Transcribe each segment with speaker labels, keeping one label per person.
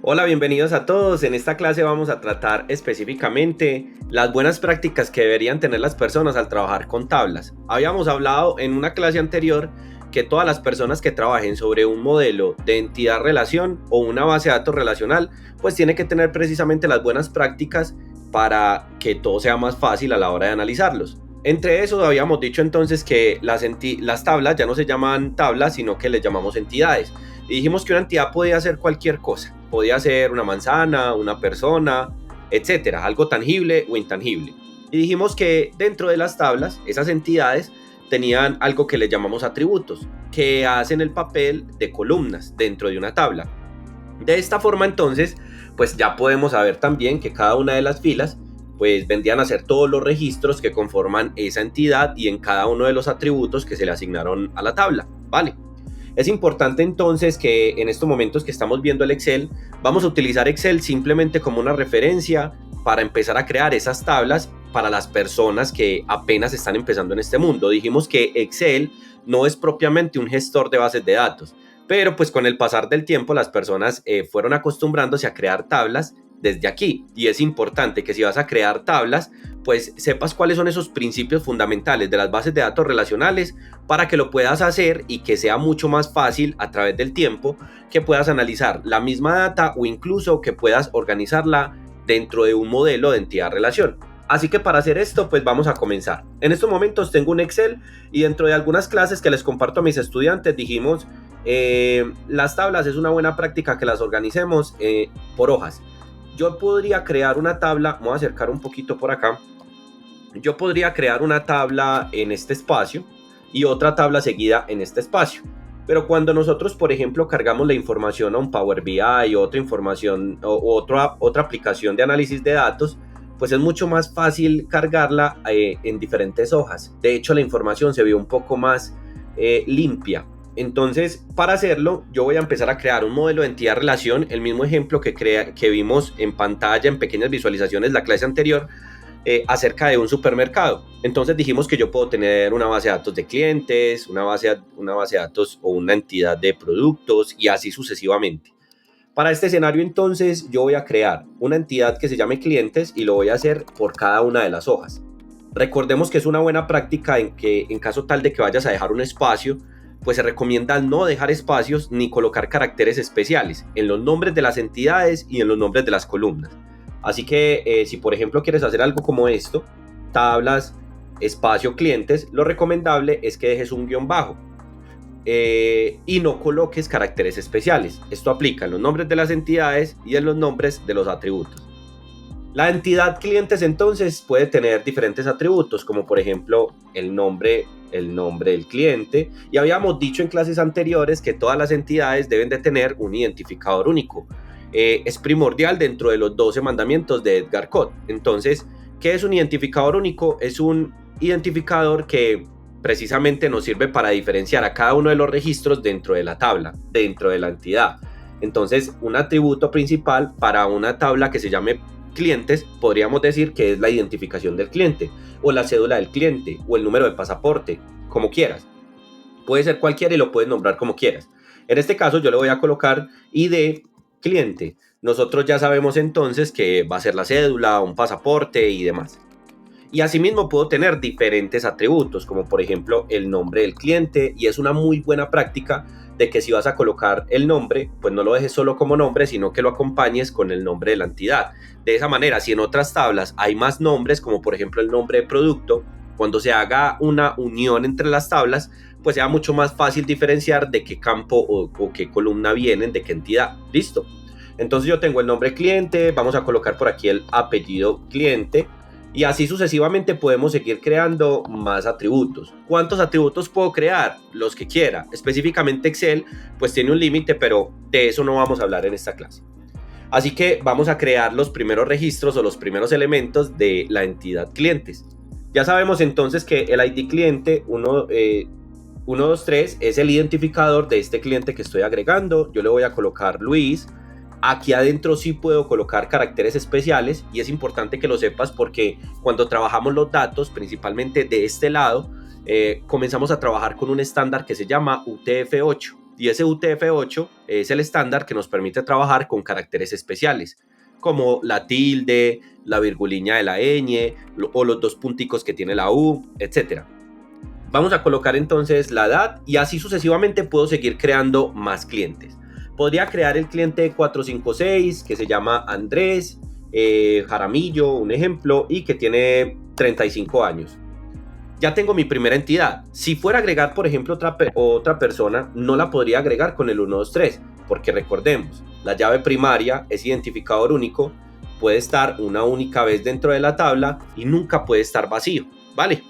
Speaker 1: Hola, bienvenidos a todos. En esta clase vamos a tratar específicamente las buenas prácticas que deberían tener las personas al trabajar con tablas. Habíamos hablado en una clase anterior que todas las personas que trabajen sobre un modelo de entidad-relación o una base de datos relacional, pues tiene que tener precisamente las buenas prácticas para que todo sea más fácil a la hora de analizarlos. Entre eso habíamos dicho entonces que las tablas ya no se llaman tablas, sino que les llamamos entidades. Y dijimos que una entidad podía ser cualquier cosa. Podía ser una manzana, una persona, etcétera, algo tangible o intangible. Y dijimos que dentro de las tablas, esas entidades tenían algo que le llamamos atributos, que hacen el papel de columnas dentro de una tabla. De esta forma entonces, pues ya podemos saber también que cada una de las filas pues vendrían a ser todos los registros que conforman esa entidad y en cada uno de los atributos que se le asignaron a la tabla, ¿vale? Es importante entonces que en estos momentos que estamos viendo el Excel, vamos a utilizar Excel simplemente como una referencia para empezar a crear esas tablas para las personas que apenas están empezando en este mundo. Dijimos que Excel no es propiamente un gestor de bases de datos, pero pues con el pasar del tiempo las personas fueron acostumbrándose a crear tablas desde aquí, y es importante que si vas a crear tablas, pues sepas cuáles son esos principios fundamentales de las bases de datos relacionales para que lo puedas hacer y que sea mucho más fácil a través del tiempo que puedas analizar la misma data o incluso que puedas organizarla dentro de un modelo de entidad-relación. Así que para hacer esto, pues vamos a comenzar. En estos momentos tengo un Excel y dentro de algunas clases que les comparto a mis estudiantes dijimos, las tablas es una buena práctica que las organicemos por hojas. Yo podría crear una tabla, voy a acercar un poquito por acá, yo podría crear una tabla en este espacio y otra tabla seguida en este espacio. Pero cuando nosotros, por ejemplo, cargamos la información a un Power BI o otra información o otra aplicación de análisis de datos, pues es mucho más fácil cargarla en diferentes hojas. De hecho, la información se ve un poco más limpia. Entonces, para hacerlo, yo voy a empezar a crear un modelo de entidad-relación, el mismo ejemplo que vimos en pantalla en pequeñas visualizaciones la clase anterior, acerca de un supermercado. Entonces dijimos que yo puedo tener una base de datos de clientes, una base de datos o una entidad de productos y así sucesivamente. Para este escenario entonces yo voy a crear una entidad que se llame clientes y lo voy a hacer por cada una de las hojas. Recordemos que es una buena práctica en que en caso tal de que vayas a dejar un espacio, pues se recomienda no dejar espacios ni colocar caracteres especiales en los nombres de las entidades y en los nombres de las columnas. Así que si por ejemplo quieres hacer algo como esto, tablas, espacio, clientes, lo recomendable es que dejes un guión bajo y no coloques caracteres especiales. Esto aplica en los nombres de las entidades y en los nombres de los atributos. La entidad clientes entonces puede tener diferentes atributos, como por ejemplo el nombre del cliente, y habíamos dicho en clases anteriores que todas las entidades deben de tener un identificador único. Es primordial dentro de los 12 mandamientos de Edgar Code. Entonces, ¿qué es un identificador único? Es un identificador que precisamente nos sirve para diferenciar a cada uno de los registros dentro de la tabla, dentro de la entidad. Entonces, un atributo principal para una tabla que se llame clientes, podríamos decir que es la identificación del cliente, o la cédula del cliente, o el número de pasaporte, como quieras. Puede ser cualquiera y lo puedes nombrar como quieras. En este caso yo le voy a colocar ID cliente. Nosotros ya sabemos entonces que va a ser la cédula, un pasaporte y demás. Y asimismo puedo tener diferentes atributos, como por ejemplo el nombre del cliente, y es una muy buena práctica de que si vas a colocar el nombre, pues no lo dejes solo como nombre, sino que lo acompañes con el nombre de la entidad. De esa manera, si en otras tablas hay más nombres, como por ejemplo el nombre de producto, cuando se haga una unión entre las tablas, pues sea mucho más fácil diferenciar de qué campo o qué columna vienen, de qué entidad. Listo. Entonces yo tengo el nombre cliente, vamos a colocar por aquí el apellido cliente, y así sucesivamente podemos seguir creando más atributos. ¿Cuántos atributos puedo crear? Los que quiera. Específicamente Excel pues tiene un límite, pero de eso no vamos a hablar en esta clase. Así que vamos a crear los primeros registros o los primeros elementos de la entidad clientes. Ya sabemos entonces que el ID cliente 123 es el identificador de este cliente que estoy agregando. Yo le voy a colocar Luis. Aquí adentro sí puedo colocar caracteres especiales y es importante que lo sepas porque cuando trabajamos los datos, principalmente de este lado, comenzamos a trabajar con un estándar que se llama UTF-8. y ese UTF-8 es el estándar que nos permite trabajar con caracteres especiales, como la tilde, la virguliña de la ñ o los dos punticos que tiene la U, etc. Vamos a colocar entonces la edad y así sucesivamente puedo seguir creando más clientes. Podría crear el cliente 456 que se llama Andrés Jaramillo, un ejemplo, y que tiene 35 años. Ya tengo mi primera entidad. Si fuera a agregar, por ejemplo, otra persona, no la podría agregar con el 123, porque recordemos, la llave primaria es identificador único, puede estar una única vez dentro de la tabla y nunca puede estar vacío, ¿vale?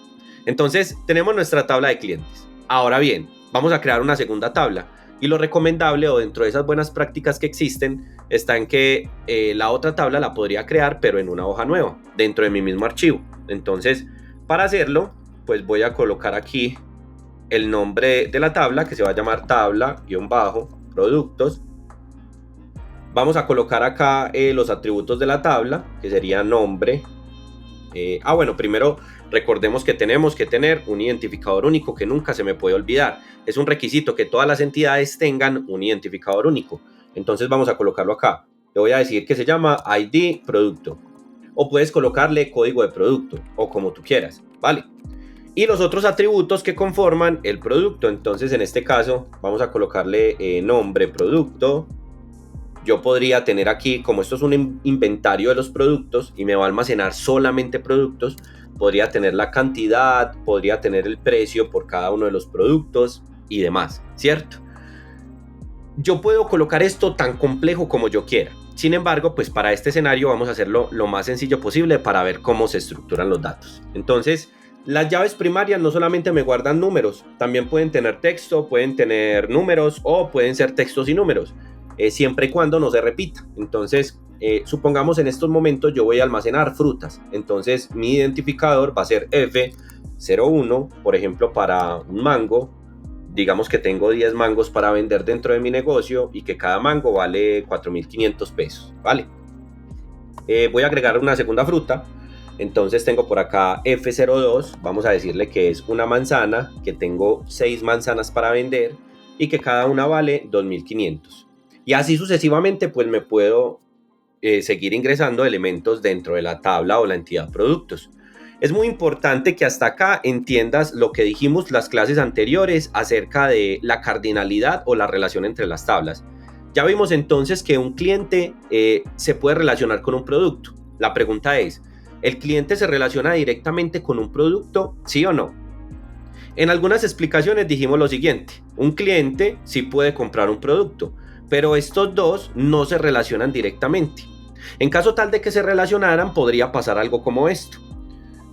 Speaker 1: Entonces, tenemos nuestra tabla de clientes. Ahora bien, vamos a crear una segunda tabla. Y lo recomendable o dentro de esas buenas prácticas que existen está en que la otra tabla la podría crear pero en una hoja nueva, dentro de mi mismo archivo. Entonces, para hacerlo, pues voy a colocar aquí el nombre de la tabla que se va a llamar tabla-productos. Vamos a colocar acá los atributos de la tabla, que sería nombre. Bueno, primero recordemos que tenemos que tener un identificador único que nunca se me puede olvidar. Es un requisito que todas las entidades tengan un identificador único. Entonces vamos a colocarlo acá. Le voy a decir que se llama ID producto. O puedes colocarle código de producto o como tú quieras, ¿vale? Y los otros atributos que conforman el producto. Entonces en este caso vamos a colocarle nombre producto. Yo podría tener aquí, como esto es un inventario de los productos y me va a almacenar solamente productos, podría tener la cantidad, podría tener el precio por cada uno de los productos y demás, ¿cierto? Yo puedo colocar esto tan complejo como yo quiera. Sin embargo, pues para este escenario vamos a hacerlo lo más sencillo posible para ver cómo se estructuran los datos. Entonces, las llaves primarias no solamente me guardan números, también pueden tener texto, pueden tener números o pueden ser textos y números. Siempre y cuando no se repita. Entonces, supongamos en estos momentos yo voy a almacenar frutas. Entonces, mi identificador va a ser F01, por ejemplo, para un mango. Digamos que tengo 10 mangos para vender dentro de mi negocio y que cada mango vale 4.500 pesos, ¿vale? Voy a agregar una segunda fruta. Entonces tengo por acá F02, vamos a decirle que es una manzana, que tengo 6 manzanas para vender y que cada una vale 2.500. Y así sucesivamente, pues me puedo seguir ingresando elementos dentro de la tabla o la entidad productos. Es muy importante que hasta acá entiendas lo que dijimos las clases anteriores acerca de la cardinalidad o la relación entre las tablas. Ya vimos entonces que un cliente se puede relacionar con un producto. La pregunta es, ¿el cliente se relaciona directamente con un producto, sí o no? En algunas explicaciones dijimos lo siguiente, un cliente sí puede comprar un producto, pero estos dos no se relacionan directamente. En caso tal de que se relacionaran, podría pasar algo como esto.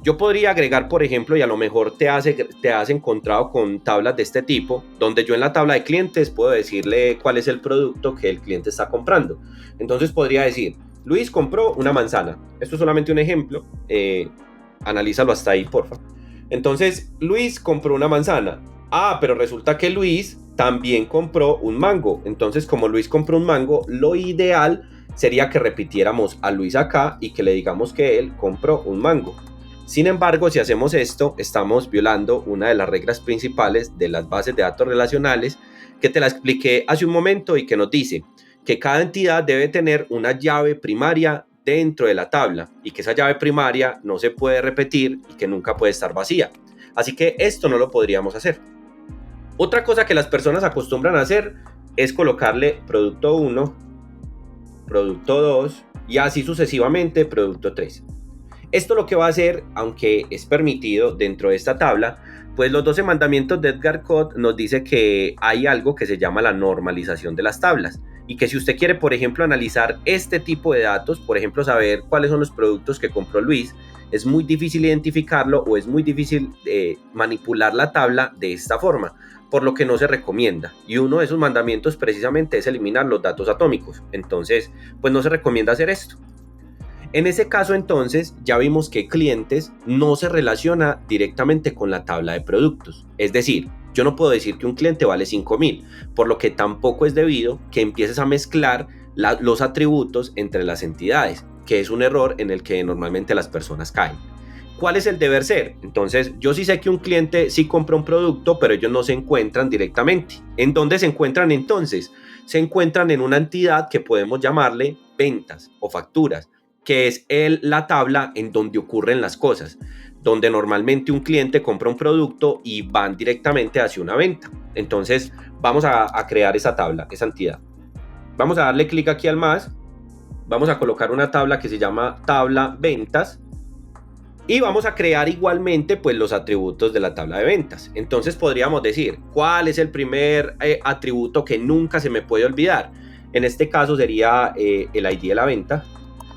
Speaker 1: Yo podría agregar, por ejemplo, y a lo mejor te has encontrado con tablas de este tipo, donde yo en la tabla de clientes puedo decirle cuál es el producto que el cliente está comprando. Entonces podría decir, Luis compró una manzana. Esto es solamente un ejemplo, analízalo hasta ahí, porfa. Entonces, Luis compró una manzana. Pero resulta que Luis también compró un mango. Entonces, como Luis compró un mango, lo ideal sería que repitiéramos a Luis acá y que le digamos que él compró un mango. Sin embargo, si hacemos esto, estamos violando una de las reglas principales de las bases de datos relacionales que te la expliqué hace un momento y que nos dice que cada entidad debe tener una llave primaria dentro de la tabla y que esa llave primaria no se puede repetir y que nunca puede estar vacía. Así que esto no lo podríamos hacer. Otra cosa que las personas acostumbran a hacer es colocarle producto 1, producto 2 y así sucesivamente producto 3. Esto lo que va a hacer, aunque es permitido dentro de esta tabla, pues los 12 mandamientos de Edgar Code nos dice que hay algo que se llama la normalización de las tablas y que si usted quiere, por ejemplo, analizar este tipo de datos, por ejemplo, saber cuáles son los productos que compró Luis, es muy difícil identificarlo o es muy difícil manipular la tabla de esta forma, por lo que no se recomienda. Y uno de esos mandamientos precisamente es eliminar los datos atómicos. Entonces, pues no se recomienda hacer esto. En ese caso, entonces, ya vimos que clientes no se relaciona directamente con la tabla de productos. Es decir, yo no puedo decir que un cliente vale 5.000, por lo que tampoco es debido que empieces a mezclar los atributos entre las entidades, que es un error en el que normalmente las personas caen. ¿Cuál es el deber ser? Entonces, yo sí sé que un cliente sí compra un producto, pero ellos no se encuentran directamente. ¿En dónde se encuentran entonces? Se encuentran en una entidad que podemos llamarle ventas o facturas, que es la tabla en donde ocurren las cosas, donde normalmente un cliente compra un producto y van directamente hacia una venta. Entonces, vamos a crear esa tabla, esa entidad. Vamos a darle clic aquí al más, vamos a colocar una tabla que se llama tabla ventas y vamos a crear igualmente pues los atributos de la tabla de ventas. Entonces podríamos decir, ¿cuál es el primer atributo que nunca se me puede olvidar? En este caso sería el ID de la venta,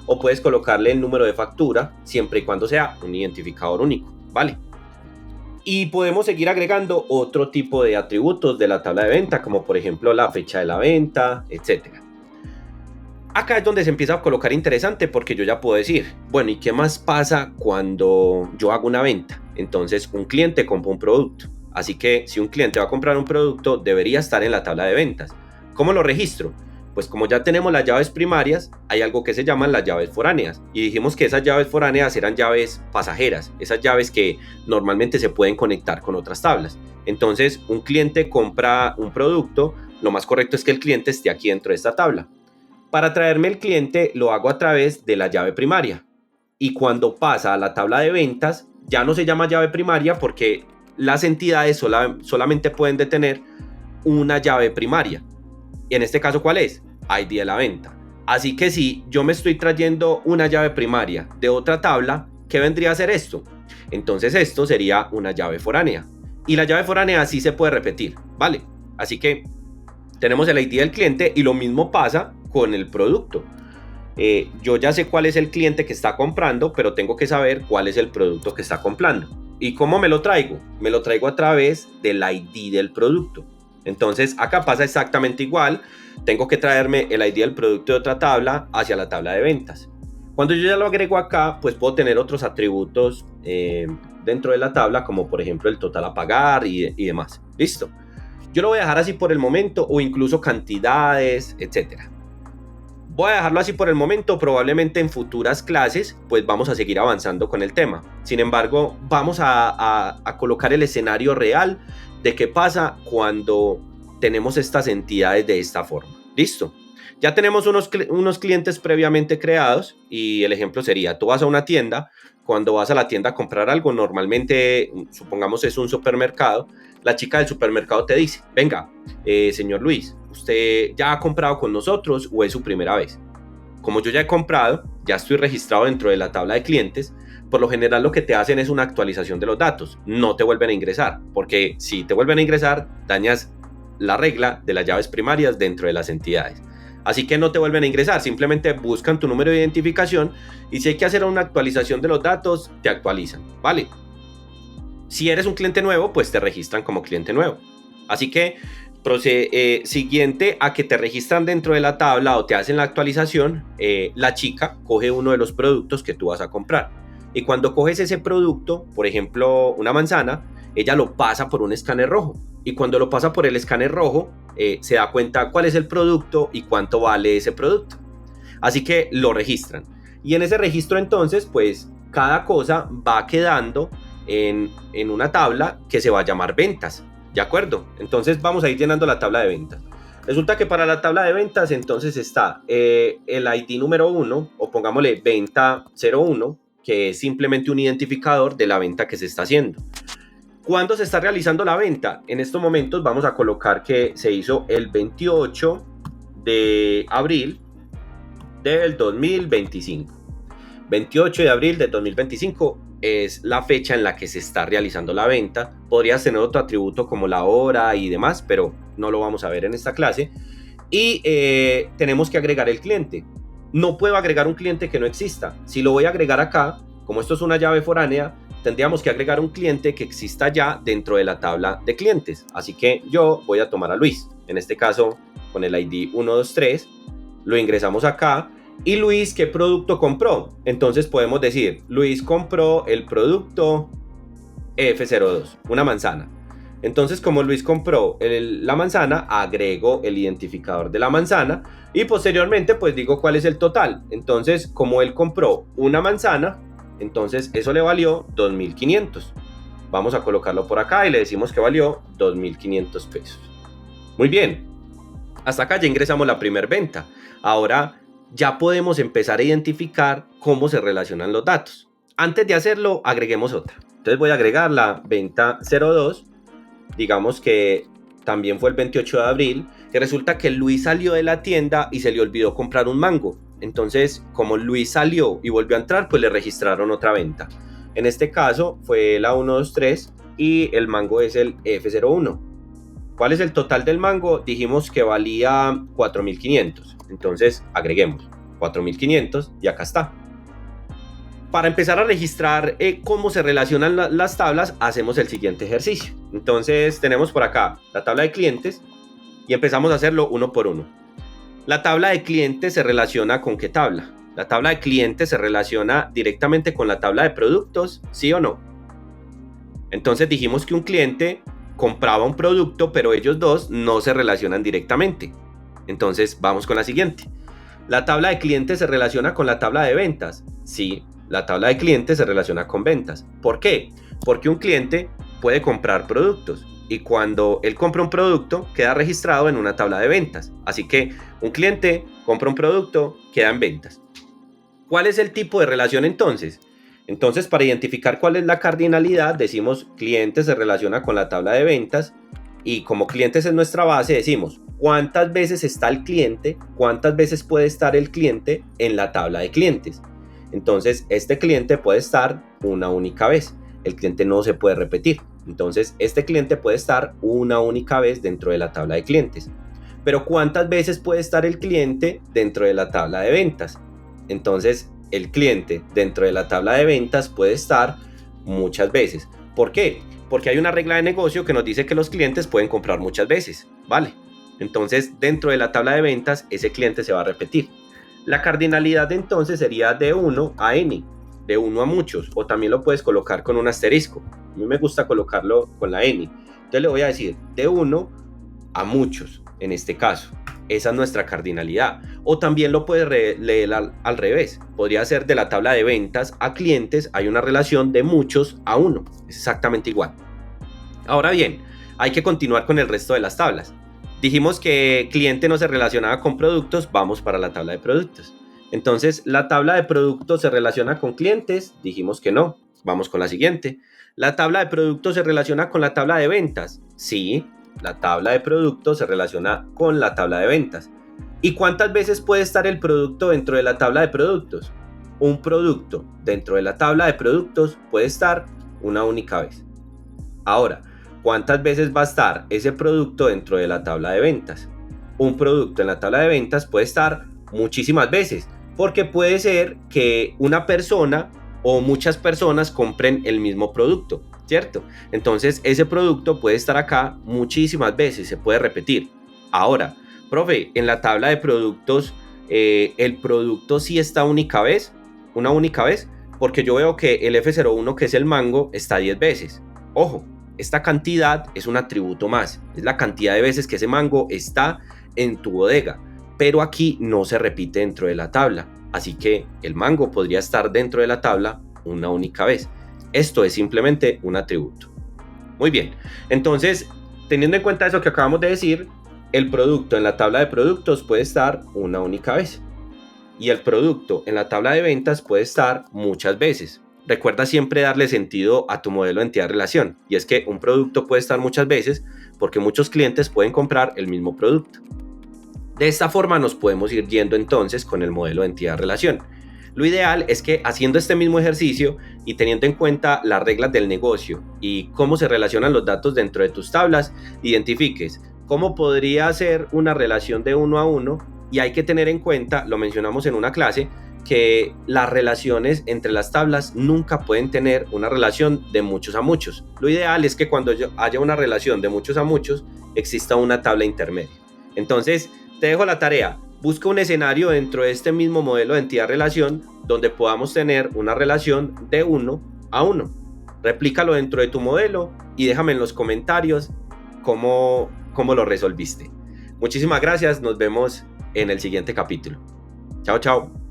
Speaker 1: o puedes colocarle el número de factura, siempre y cuando sea un identificador único, ¿vale? Y podemos seguir agregando otro tipo de atributos de la tabla de venta, como por ejemplo la fecha de la venta, etcétera. Acá es donde se empieza a colocar interesante, porque yo ya puedo decir, bueno, ¿y qué más pasa cuando yo hago una venta? Entonces, un cliente compra un producto. Así que si un cliente va a comprar un producto, debería estar en la tabla de ventas. ¿Cómo lo registro? Pues como ya tenemos las llaves primarias, hay algo que se llaman las llaves foráneas. Y dijimos que esas llaves foráneas eran llaves pasajeras, esas llaves que normalmente se pueden conectar con otras tablas. Entonces, un cliente compra un producto, lo más correcto es que el cliente esté aquí dentro de esta tabla. Para traerme el cliente lo hago a través de la llave primaria, y cuando pasa a la tabla de ventas ya no se llama llave primaria porque las entidades solamente pueden detener una llave primaria. Y en este caso, ¿cuál es? ID de la venta. Así que si yo me estoy trayendo una llave primaria de otra tabla, ¿qué vendría a ser esto? Entonces esto sería una llave foránea. Y la llave foránea sí se puede repetir, ¿vale? Así que tenemos el ID del cliente y lo mismo pasa con el producto. Yo ya sé cuál es el cliente que está comprando, pero tengo que saber cuál es el producto que está comprando. ¿Y cómo me lo traigo? Me lo traigo a través del ID del producto. Entonces acá pasa exactamente igual. Tengo que traerme el ID del producto de otra tabla hacia la tabla de ventas. Cuando yo ya lo agrego acá, pues puedo tener otros atributos dentro de la tabla, como por ejemplo el total a pagar y demás. Listo. Yo lo voy a dejar así por el momento, o incluso cantidades, etcétera. Voy a dejarlo así por el momento, probablemente en futuras clases pues vamos a seguir avanzando con el tema. Sin embargo, vamos a colocar el escenario real de qué pasa cuando tenemos estas entidades de esta forma. ¿Listo? Ya tenemos unos clientes previamente creados y el ejemplo sería, tú vas a una tienda, cuando vas a la tienda a comprar algo, normalmente, supongamos es un supermercado, la chica del supermercado te dice, venga, señor Luis, ¿usted ya ha comprado con nosotros o es su primera vez? Como yo ya he comprado, ya estoy registrado dentro de la tabla de clientes, por lo general lo que te hacen es una actualización de los datos, no te vuelven a ingresar, porque si te vuelven a ingresar, dañas la regla de las llaves primarias dentro de las entidades. Así que no te vuelven a ingresar, simplemente buscan tu número de identificación y si hay que hacer una actualización de los datos, te actualizan, ¿vale? Si eres un cliente nuevo, pues te registran como cliente nuevo. Así que siguiente a que te registran dentro de la tabla o te hacen la actualización, la chica coge uno de los productos que tú vas a comprar. Y cuando coges ese producto, por ejemplo, una manzana, ella lo pasa por un escáner rojo. Y cuando lo pasa por el escáner rojo, se da cuenta cuál es el producto y cuánto vale ese producto. Así que lo registran. Y en ese registro entonces, pues cada cosa va quedando en una tabla que se va a llamar ventas. ¿De acuerdo? Entonces vamos a ir llenando la tabla de ventas. Resulta que para la tabla de ventas entonces está el ID número 1, o pongámosle venta 01, que es simplemente un identificador de la venta que se está haciendo. ¿Cuándo se está realizando la venta? En estos momentos vamos a colocar que se hizo el 28 de abril del 2025. 28 de abril del 2025 es la fecha en la que se está realizando la venta. Podrías tener otro atributo como la hora y demás, pero no lo vamos a ver en esta clase. Y tenemos que agregar el cliente. No puedo agregar un cliente que no exista. Si lo voy a agregar acá, como esto es una llave foránea, tendríamos que agregar un cliente que exista ya dentro de la tabla de clientes. Así que yo voy a tomar a Luis. En este caso, con el ID 123, lo ingresamos acá. ¿Y Luis qué producto compró? Entonces podemos decir, Luis compró el producto F02, una manzana. Entonces, como Luis compró la manzana, agrego el identificador de la manzana y posteriormente pues digo cuál es el total. Entonces, como él compró una manzana, Entonces eso le valió 2.500. Vamos a colocarlo por acá y le decimos que valió 2.500 pesos. Muy bien. Hasta acá ya ingresamos la primera venta. Ahora ya podemos empezar a identificar cómo se relacionan los datos. Antes de hacerlo, agreguemos otra. Entonces voy a agregar la venta 02. Digamos que también fue el 28 de abril, que resulta que Luis salió de la tienda y se le olvidó comprar un mango. Entonces, como Luis salió y volvió a entrar, pues le registraron otra venta. En este caso fue la 123 y el mango es el F01. ¿Cuál es el total del mango? Dijimos que valía 4.500. Entonces agreguemos 4.500 y acá está. Para empezar a registrar cómo se relacionan las tablas, hacemos el siguiente ejercicio. Entonces tenemos por acá la tabla de clientes y empezamos a hacerlo uno por uno. La tabla de clientes se relaciona con ¿qué tabla? La tabla de clientes se relaciona directamente con la tabla de productos, ¿sí o no? Entonces dijimos que un cliente compraba un producto, pero ellos dos no se relacionan directamente. Entonces vamos con la siguiente. ¿La tabla de clientes se relaciona con la tabla de ventas? Sí, la tabla de clientes se relaciona con ventas. ¿Por qué? Porque un cliente puede comprar productos y cuando él compra un producto queda registrado en una tabla de ventas. Así que un cliente compra un producto, queda en ventas. ¿Cuál es el tipo de relación entonces? Entonces, para identificar cuál es la cardinalidad, decimos cliente se relaciona con la tabla de ventas y como clientes es nuestra base, decimos cuántas veces está el cliente, cuántas veces puede estar el cliente en la tabla de clientes. Entonces, este cliente puede estar una única vez. El cliente no se puede repetir. Entonces, este cliente puede estar una única vez dentro de la tabla de clientes. Pero ¿cuántas veces puede estar el cliente dentro de la tabla de ventas? Entonces, el cliente dentro de la tabla de ventas puede estar muchas veces. ¿Por qué? Porque hay una regla de negocio que nos dice que los clientes pueden comprar muchas veces, ¿vale? Entonces, dentro de la tabla de ventas, ese cliente se va a repetir. La cardinalidad entonces sería de 1 a n, de 1 a muchos, o también lo puedes colocar con un asterisco. A mí me gusta colocarlo con la n. Entonces le voy a decir de 1 a muchos, en este caso. Esa es nuestra cardinalidad. O también lo puedes leer al revés. Podría ser de la tabla de ventas a clientes, hay una relación de muchos a 1. Es exactamente igual. Ahora bien, hay que continuar con el resto de las tablas. Dijimos que cliente no se relacionaba con productos, vamos para la tabla de productos. Entonces, ¿la tabla de productos se relaciona con clientes? Dijimos que no, vamos con la siguiente. ¿La tabla de productos se relaciona con la tabla de ventas? Sí, la tabla de productos se relaciona con la tabla de ventas. ¿Y cuántas veces puede estar el producto dentro de la tabla de productos? Un producto dentro de la tabla de productos puede estar una única vez. Ahora, ¿cuántas veces va a estar ese producto dentro de la tabla de ventas? Un producto en la tabla de ventas puede estar muchísimas veces, porque puede ser que una persona o muchas personas compren el mismo producto, ¿cierto? Entonces ese producto puede estar acá muchísimas veces, se puede repetir. Ahora, profe, en la tabla de productos, el producto sí está una única vez, porque yo veo que el F01, que es el mango, está 10 veces. Ojo, esta cantidad es un atributo más, es la cantidad de veces que ese mango está en tu bodega, pero aquí no se repite dentro de la tabla, así que el mango podría estar dentro de la tabla una única vez. Esto es simplemente un atributo. Muy bien, entonces, teniendo en cuenta eso que acabamos de decir, el producto en la tabla de productos puede estar una única vez y el producto en la tabla de ventas puede estar muchas veces. Recuerda siempre darle sentido a tu modelo de entidad-relación, y es que un producto puede estar muchas veces porque muchos clientes pueden comprar el mismo producto. De esta forma nos podemos ir yendo entonces con el modelo de entidad-relación. Lo ideal es que haciendo este mismo ejercicio y teniendo en cuenta las reglas del negocio y cómo se relacionan los datos dentro de tus tablas, identifiques cómo podría ser una relación de 1 a 1, y hay que tener en cuenta, lo mencionamos en una clase, que las relaciones entre las tablas nunca pueden tener una relación de muchos a muchos. Lo ideal es que cuando haya una relación de muchos a muchos, exista una tabla intermedia. Entonces, te dejo la tarea. Busca un escenario dentro de este mismo modelo de entidad-relación donde podamos tener una relación de 1 a 1. Replícalo dentro de tu modelo y déjame en los comentarios cómo lo resolviste. Muchísimas gracias, nos vemos en el siguiente capítulo. Chao, chao.